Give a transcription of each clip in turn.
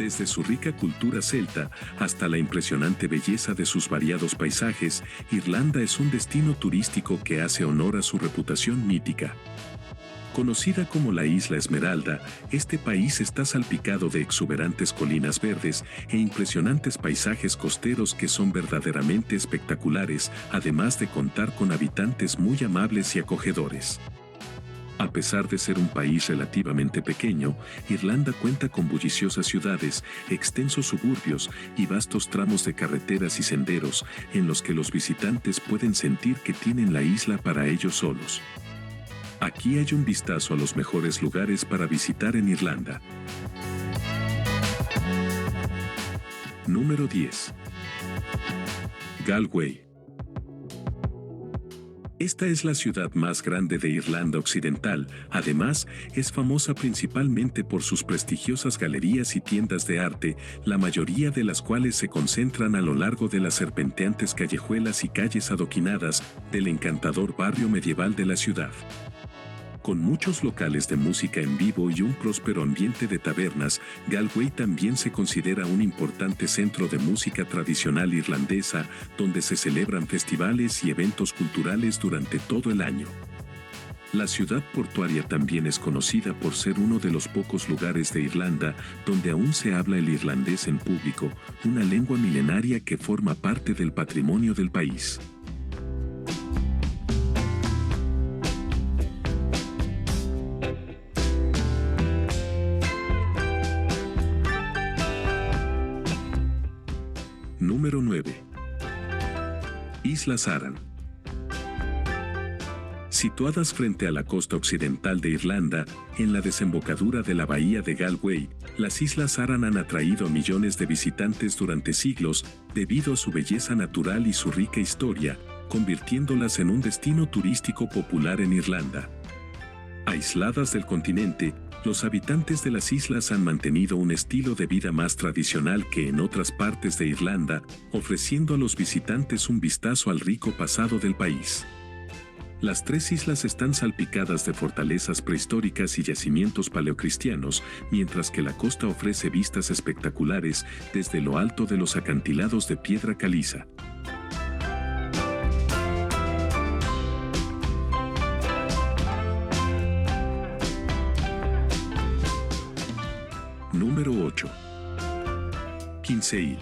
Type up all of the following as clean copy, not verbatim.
Desde su rica cultura celta hasta la impresionante belleza de sus variados paisajes, Irlanda es un destino turístico que hace honor a su reputación mítica. Conocida como la Isla Esmeralda, este país está salpicado de exuberantes colinas verdes e impresionantes paisajes costeros que son verdaderamente espectaculares, además de contar con habitantes muy amables y acogedores. A pesar de ser un país relativamente pequeño, Irlanda cuenta con bulliciosas ciudades, extensos suburbios y vastos tramos de carreteras y senderos en los que los visitantes pueden sentir que tienen la isla para ellos solos. Aquí hay un vistazo a los mejores lugares para visitar en Irlanda. Número 10. Galway. Esta es la ciudad más grande de Irlanda Occidental, además, es famosa principalmente por sus prestigiosas galerías y tiendas de arte, la mayoría de las cuales se concentran a lo largo de las serpenteantes callejuelas y calles adoquinadas del encantador barrio medieval de la ciudad. Con muchos locales de música en vivo y un próspero ambiente de tabernas, Galway también se considera un importante centro de música tradicional irlandesa, donde se celebran festivales y eventos culturales durante todo el año. La ciudad portuaria también es conocida por ser uno de los pocos lugares de Irlanda donde aún se habla el irlandés en público, una lengua milenaria que forma parte del patrimonio del país. Número 9. Islas Aran. Situadas frente a la costa occidental de Irlanda, en la desembocadura de la bahía de Galway, las Islas Aran han atraído a millones de visitantes durante siglos debido a su belleza natural y su rica historia, convirtiéndolas en un destino turístico popular en Irlanda. Aisladas del continente, los habitantes de las islas han mantenido un estilo de vida más tradicional que en otras partes de Irlanda, ofreciendo a los visitantes un vistazo al rico pasado del país. Las tres islas están salpicadas de fortalezas prehistóricas y yacimientos paleocristianos, mientras que la costa ofrece vistas espectaculares desde lo alto de los acantilados de piedra caliza. Número 8. Kinsale.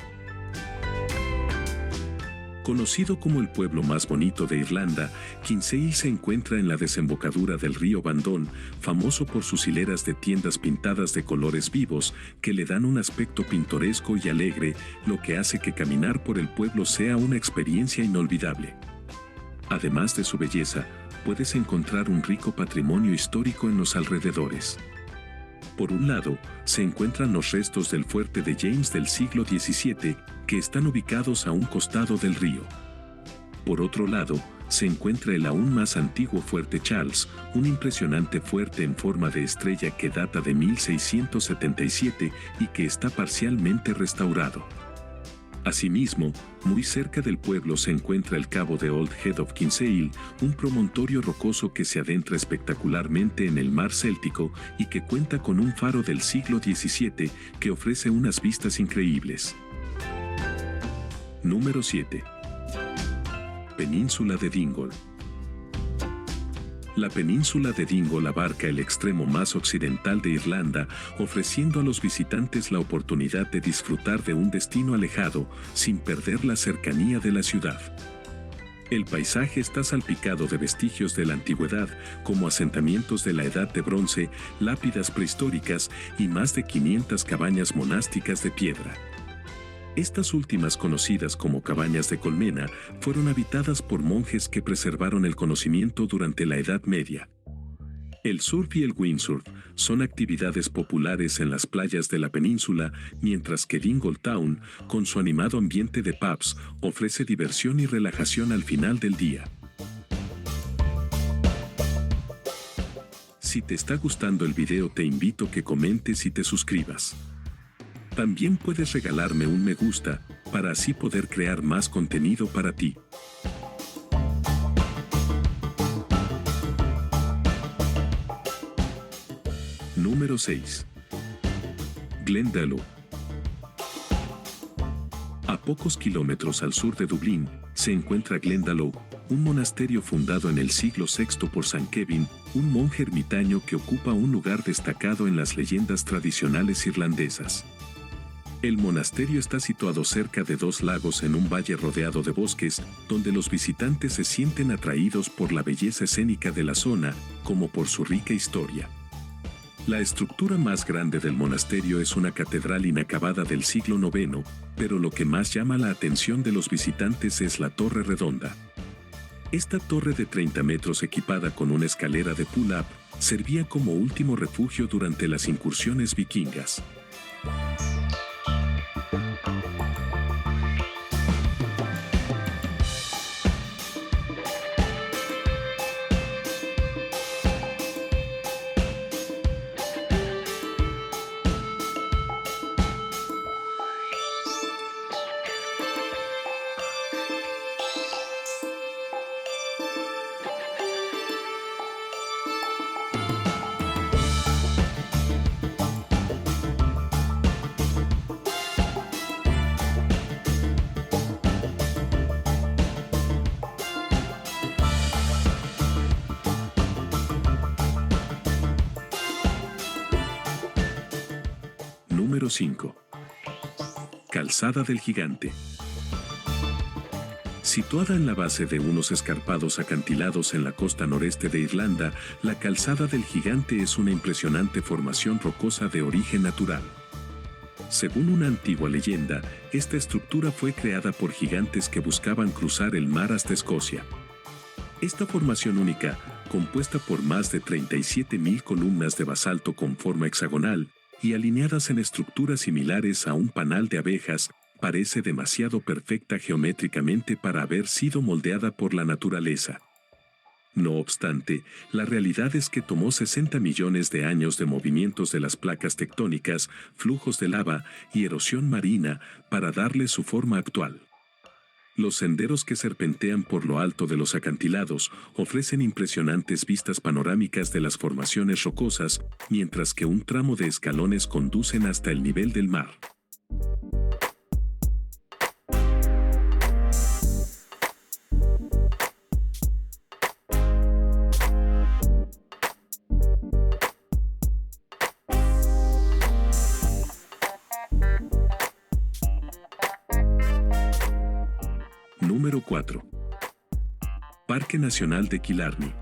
Conocido como el pueblo más bonito de Irlanda, Kinsale se encuentra en la desembocadura del río Bandon, famoso por sus hileras de tiendas pintadas de colores vivos que le dan un aspecto pintoresco y alegre, lo que hace que caminar por el pueblo sea una experiencia inolvidable. Además de su belleza, puedes encontrar un rico patrimonio histórico en los alrededores. Por un lado, se encuentran los restos del fuerte de James del siglo XVII, que están ubicados a un costado del río. Por otro lado, se encuentra el aún más antiguo fuerte Charles, un impresionante fuerte en forma de estrella que data de 1677 y que está parcialmente restaurado. Asimismo, muy cerca del pueblo se encuentra el cabo de Old Head of Kinsale, un promontorio rocoso que se adentra espectacularmente en el mar Céltico y que cuenta con un faro del siglo XVII que ofrece unas vistas increíbles. Número 7. Península de Dingle. La península de Dingle abarca el extremo más occidental de Irlanda, ofreciendo a los visitantes la oportunidad de disfrutar de un destino alejado, sin perder la cercanía de la ciudad. El paisaje está salpicado de vestigios de la antigüedad, como asentamientos de la Edad de Bronce, lápidas prehistóricas y más de 500 cabañas monásticas de piedra. Estas últimas, conocidas como cabañas de colmena, fueron habitadas por monjes que preservaron el conocimiento durante la Edad Media. El surf y el windsurf son actividades populares en las playas de la península, mientras que Dingle Town, con su animado ambiente de pubs, ofrece diversión y relajación al final del día. Si te está gustando el video, te invito a que comentes y te suscribas. También puedes regalarme un me gusta, para así poder crear más contenido para ti. Número 6. Glendalough. pocos kilómetros al sur de Dublín, se encuentra Glendalough, un monasterio fundado en el siglo VI por San Kevin, un monje ermitaño que ocupa un lugar destacado en las leyendas tradicionales irlandesas. El monasterio está situado cerca de dos lagos en un valle rodeado de bosques, donde los visitantes se sienten atraídos por la belleza escénica de la zona, como por su rica historia. La estructura más grande del monasterio es una catedral inacabada del siglo IX, pero lo que más llama la atención de los visitantes es la torre redonda. Esta torre de 30 metros equipada con una escalera de pull-up servía como último refugio durante las incursiones vikingas. Número 5. Calzada del Gigante. Situada en la base de unos escarpados acantilados en la costa noreste de Irlanda, la Calzada del Gigante es una impresionante formación rocosa de origen natural. Según una antigua leyenda, esta estructura fue creada por gigantes que buscaban cruzar el mar hasta Escocia. Esta formación única, compuesta por más de 37.000 columnas de basalto con forma hexagonal, y alineadas en estructuras similares a un panal de abejas, parece demasiado perfecta geométricamente para haber sido moldeada por la naturaleza. No obstante, la realidad es que tomó 60 millones de años de movimientos de las placas tectónicas, flujos de lava y erosión marina para darle su forma actual. Los senderos que serpentean por lo alto de los acantilados ofrecen impresionantes vistas panorámicas de las formaciones rocosas, mientras que un tramo de escalones conducen hasta el nivel del mar. Número 4. Parque Nacional de Killarney.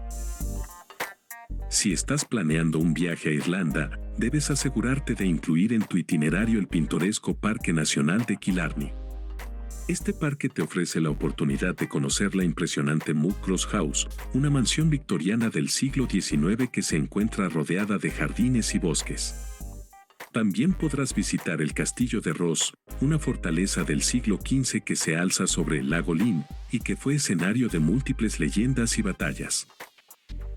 Si estás planeando un viaje a Irlanda, debes asegurarte de incluir en tu itinerario el pintoresco Parque Nacional de Killarney. Este parque te ofrece la oportunidad de conocer la impresionante Muckross House, una mansión victoriana del siglo XIX que se encuentra rodeada de jardines y bosques. También podrás visitar el Castillo de Ross, una fortaleza del siglo XV que se alza sobre el lago Lynn y que fue escenario de múltiples leyendas y batallas.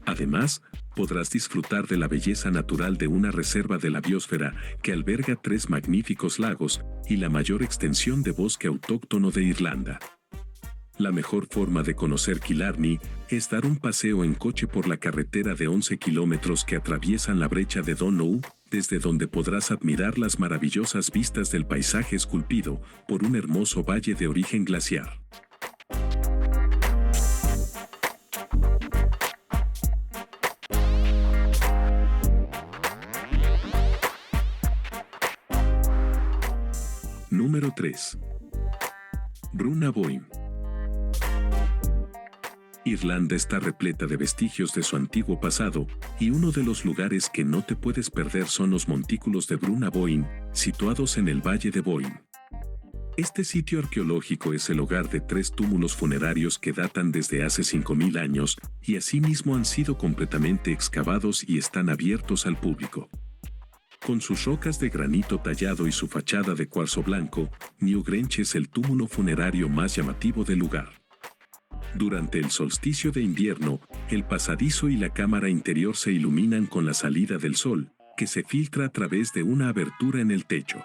Además, podrás disfrutar de la belleza natural de una reserva de la biosfera que alberga 3 magníficos lagos y la mayor extensión de bosque autóctono de Irlanda. La mejor forma de conocer Killarney es dar un paseo en coche por la carretera de 11 kilómetros que atraviesan la brecha de Donoghue, desde donde podrás admirar las maravillosas vistas del paisaje esculpido por un hermoso valle de origen glaciar. Número 3. Brú na Bóithne. Irlanda está repleta de vestigios de su antiguo pasado, y uno de los lugares que no te puedes perder son los montículos de Brú na Bóithne, situados en el Valle de Boyne. Este sitio arqueológico es el hogar de 3 túmulos funerarios que datan desde hace 5.000 años, y asimismo han sido completamente excavados y están abiertos al público. Con sus rocas de granito tallado y su fachada de cuarzo blanco, Newgrange es el túmulo funerario más llamativo del lugar. Durante el solsticio de invierno, el pasadizo y la cámara interior se iluminan con la salida del sol, que se filtra a través de una abertura en el techo.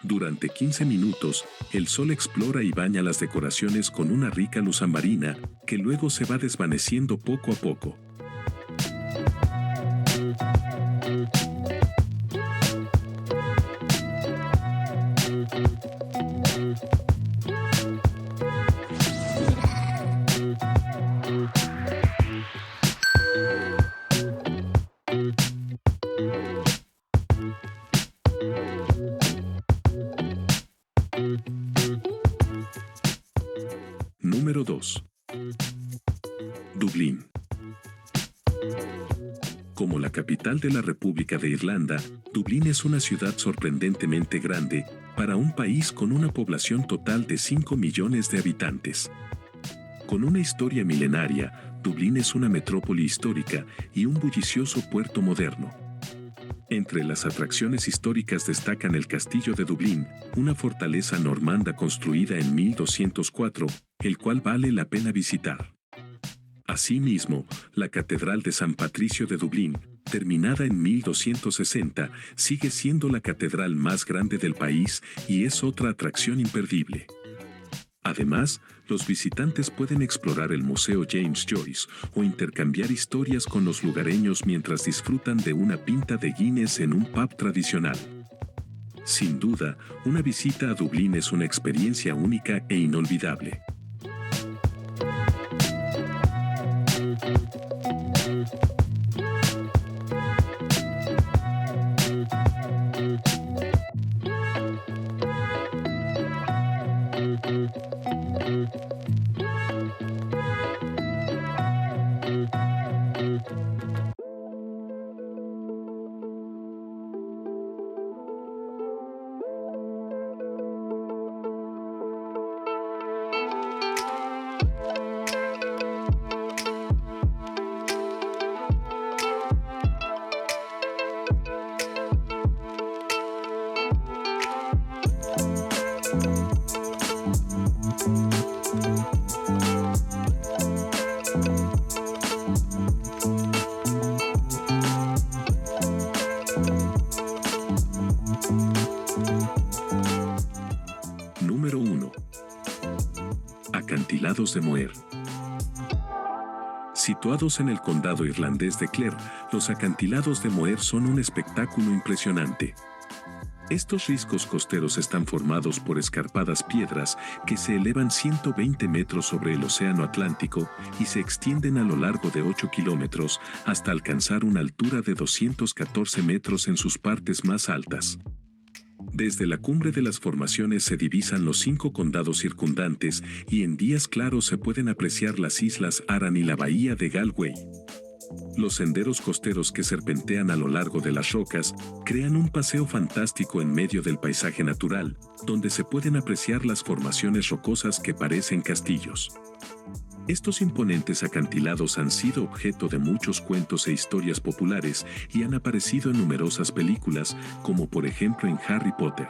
Durante 15 minutos, el sol explora y baña las decoraciones con una rica luz amarina, que luego se va desvaneciendo poco a poco. Número 2. Dublín. Como la capital de la República de Irlanda, Dublín es una ciudad sorprendentemente grande para un país con una población total de 5 millones de habitantes. Con una historia milenaria, Dublín es una metrópoli histórica y un bullicioso puerto moderno. Entre las atracciones históricas destacan el Castillo de Dublín, una fortaleza normanda construida en 1204, el cual vale la pena visitar. Asimismo, la Catedral de San Patricio de Dublín, terminada en 1260, sigue siendo la catedral más grande del país y es otra atracción imperdible. Además, los visitantes pueden explorar el Museo James Joyce o intercambiar historias con los lugareños mientras disfrutan de una pinta de Guinness en un pub tradicional. Sin duda, una visita a Dublín es una experiencia única e inolvidable. Número 1. Acantilados de Moher. Situados en el condado irlandés de Clare, los acantilados de Moher son un espectáculo impresionante. Estos riscos costeros están formados por escarpadas piedras que se elevan 120 metros sobre el océano Atlántico y se extienden a lo largo de 8 kilómetros hasta alcanzar una altura de 214 metros en sus partes más altas. Desde la cumbre de las formaciones se divisan los 5 condados circundantes y en días claros se pueden apreciar las islas Aran y la bahía de Galway. Los senderos costeros que serpentean a lo largo de las rocas crean un paseo fantástico en medio del paisaje natural, donde se pueden apreciar las formaciones rocosas que parecen castillos. Estos imponentes acantilados han sido objeto de muchos cuentos e historias populares y han aparecido en numerosas películas, como por ejemplo en Harry Potter.